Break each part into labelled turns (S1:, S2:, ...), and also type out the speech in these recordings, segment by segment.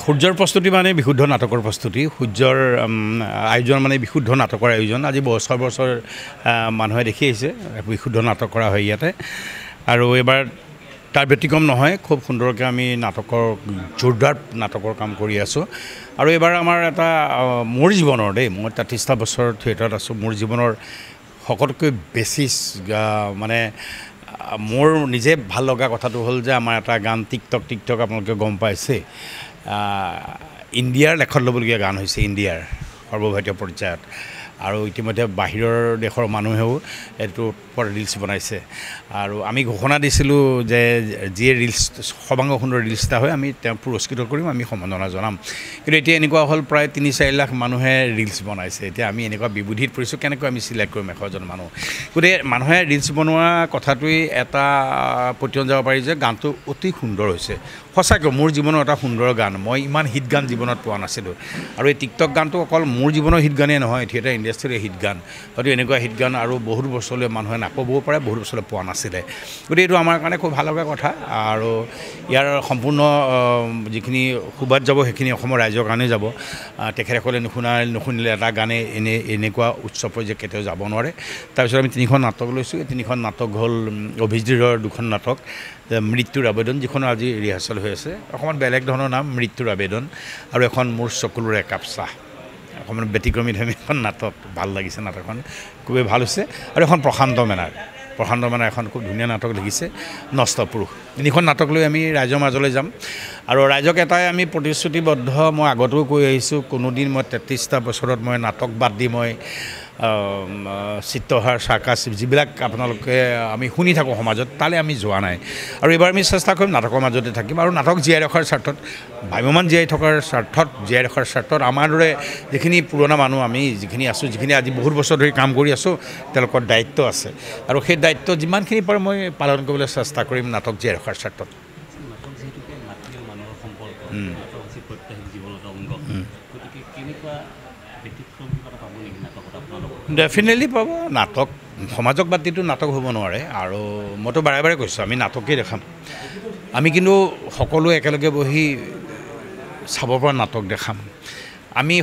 S1: সূৰ্যৰ প্ৰস্তুতি মানে বিশুদ্ধ নাটকৰ প্ৰস্তুতি সূৰ্যৰ আয়োজন মানে বিশুদ্ধ নাটকৰ আয়োজন আজি বছৰ বছৰ মানুহে দেখি আহিছে বিশুদ্ধ নাটক কৰা হয় ইয়াতে আৰু এবাৰ তাৰ ব্যতিক্ৰম নহয় খুব সুন্দৰকৈ আমি নাটকৰ জোৰদাৰ নাটকৰ কাম কৰি আছোঁ আৰু এবাৰ আমাৰ এটা মোৰ জীৱনৰ দেই মই ৩৩টা বছৰ থিয়েটাৰত আছোঁ মোৰ জীৱনৰ সকলোতকৈ বেছি মানে মোৰ নিজে ভাল লগা কথাটো হ'ল যে আমাৰ এটা গান টিকটক আপোনালোকে গম পাইছে ইণ্ডিয়াৰ লেখত ল'বলগীয়া গান হৈছে ইণ্ডিয়াৰ সৰ্বভাৰতীয় পৰ্যায়ত আৰু ইতিমধ্যে বাহিৰৰ দেশৰ মানুহেও এইটোৰ ওপৰত ৰিলছ বনাইছে আৰু আমি ঘোষণা দিছিলোঁ যে যিয়ে ৰিলছ সৰ্বাংগ সুন্দৰ ৰিলছ এটা হয় আমি তেওঁক পুৰস্কৃত কৰিম আমি সম্মাননা জনাম কিন্তু এতিয়া এনেকুৱা হ'ল প্ৰায় ৩-৪ লাখ মানুহে ৰিলছ বনাইছে এতিয়া আমি এনেকুৱা বিবুধিত পৰিছোঁ কেনেকৈ আমি চিলেক্ট কৰিম ১০০জন মানুহ গতিকে মানুহে ৰিলছ বনোৱা কথাটোৱেই এটা প্ৰতিজন যাব পাৰি যে গানটো অতি সুন্দৰ হৈছে সঁচাকৈ মোৰ জীৱনৰ এটা সুন্দৰ গান মই ইমান হিট গান জীৱনত পোৱা নাছিলোঁ আৰু এই টিকটক গানটো অকল মোৰ জীৱনৰ হিট গানেই নহয় থিয়েটাৰ ইণ্ডাষ্ট্ৰীৰ হিট গান হয়তো এনেকুৱা হিট গান আৰু বহুত বছৰলৈ মানুহে নাপাবও পাৰে বহুত বছৰলৈ পোৱা নাছিলে গতিকে এইটো আমাৰ কাৰণে খুব ভাল লগা কথা আৰু ইয়াৰ সম্পূৰ্ণ যিখিনি সুবাদ যাব সেইখিনি অসমৰ ৰাইজৰ কাৰণে যাব তেখেতসকলে নুশুনিলে এটা গানে এনেকুৱা উচ্চ পৰ্যায়ত কেতিয়াও যাব নোৱাৰে তাৰপিছত আমি 3খন নাটক লৈছোঁ এই 3খন নাটক হ'ল অভিজিতৰ 2খন নাটক মৃত্যুৰ আবেদন যিখন আজি ৰিহাৰ্চেল হৈ আছে অকণমান বেলেগ ধৰণৰ নাম মৃত্যুৰ আবেদন আৰু এখন মোৰ চকুলোৰে একাপ চাহ অকণমান ব্যতিক্ৰমী ধৰ্মী এখন নাটক ভাল লাগিছে নাটকখন খুবেই ভাল হৈছে আৰু এখন প্ৰশান্ত মেনাৰ এখন খুব ধুনীয়া নাটক লিখিছে নষ্ট পুৰুষ 3খন নাটক লৈ আমি ৰাইজৰ মাজলৈ যাম আৰু ৰাইজক এটাই আমি প্ৰতিশ্ৰুতিবদ্ধ মই আগতেও কৈ আহিছোঁ কোনোদিন মই ৩৩টা বছৰত মই নাটক বাদ দি মই চিত্ৰহাৰ চাৰ্কাছ যিবিলাক আপোনালোকে আমি শুনি থাকোঁ সমাজত তালৈ আমি যোৱা নাই আৰু এইবাৰ আমি চেষ্টা কৰিম নাটকৰ মাজতে থাকিম আৰু নাটক জীয়াই ৰখাৰ স্বাৰ্থত ভাম্যমান জীয়াই থকাৰ স্বাৰ্থত জীয়াই ৰখাৰ স্বাৰ্থত আমাৰ দৰে যিখিনি পুৰণা মানুহ আমি যিখিনি আছোঁ যিখিনি আজি বহুত বছৰ ধৰি কাম কৰি আছোঁ তেওঁলোকৰ দায়িত্ব আছে আৰু সেই দায়িত্ব যিমানখিনি পাৰে মই পালন কৰিবলৈ চেষ্টা কৰিম নাটক জীয়াই ৰখাৰ স্বাৰ্থত ডেফিনেটলি পাব নাটক সমাজক বাদ দিটো নাটক হ'ব নোৱাৰে আৰু মইতো বাৰে বাৰে কৈছোঁ আমি নাটকেই দেখাম আমি কিন্তু সকলোৱে একেলগে বহি চাব পৰা নাটক দেখাম আমি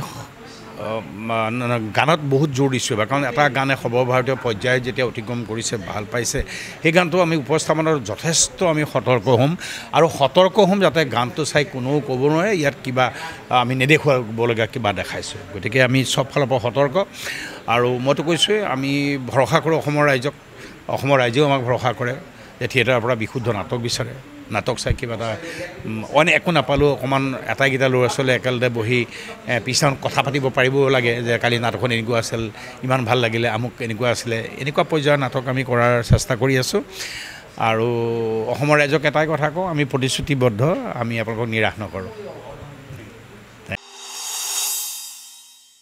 S1: গানত বহুত জোৰ দিছোঁ এবাৰ কাৰণ এটা গানে সৰ্বভাৰতীয় পৰ্যায় যেতিয়া অতিক্ৰম কৰিছে ভাল পাইছে সেই গানটো আমি উপস্থাপনত যথেষ্ট আমি সতৰ্ক হ'ম আৰু সতৰ্ক হ'ম যাতে গানটো চাই কোনেও ক'ব নোৱাৰে ইয়াত কিবা আমি নেদেখুৱাবলগীয়া কিবা দেখাইছোঁ গতিকে আমি চব ফালৰ পৰা সতৰ্ক আৰু মইতো কৈছোঁৱেই আমি ভৰসা কৰোঁ অসমৰ ৰাইজেও আমাক ভৰসা কৰে যে থিয়েটাৰৰ পৰা বিশুদ্ধ নাটক বিচাৰে নাটক চাই কিবা এটা অইন একো নাপালেও অকণমান এটাইকেইটা ল'ৰা ছোৱালীয়ে একেলগে বহি পিছত কথা পাতিব পাৰিবও লাগে যে কালি নাটকখন এনেকুৱা আছিল ইমান ভাল লাগিলে আমুক এনেকুৱা আছিলে এনেকুৱা পৰ্যায়ৰ নাটক আমি কৰাৰ চেষ্টা কৰি আছোঁ আৰু অসমৰ ৰাইজক এটাই কথা কওঁ আমি প্ৰতিশ্ৰুতিবদ্ধ আমি আপোনালোকক নিৰাশ নকৰোঁ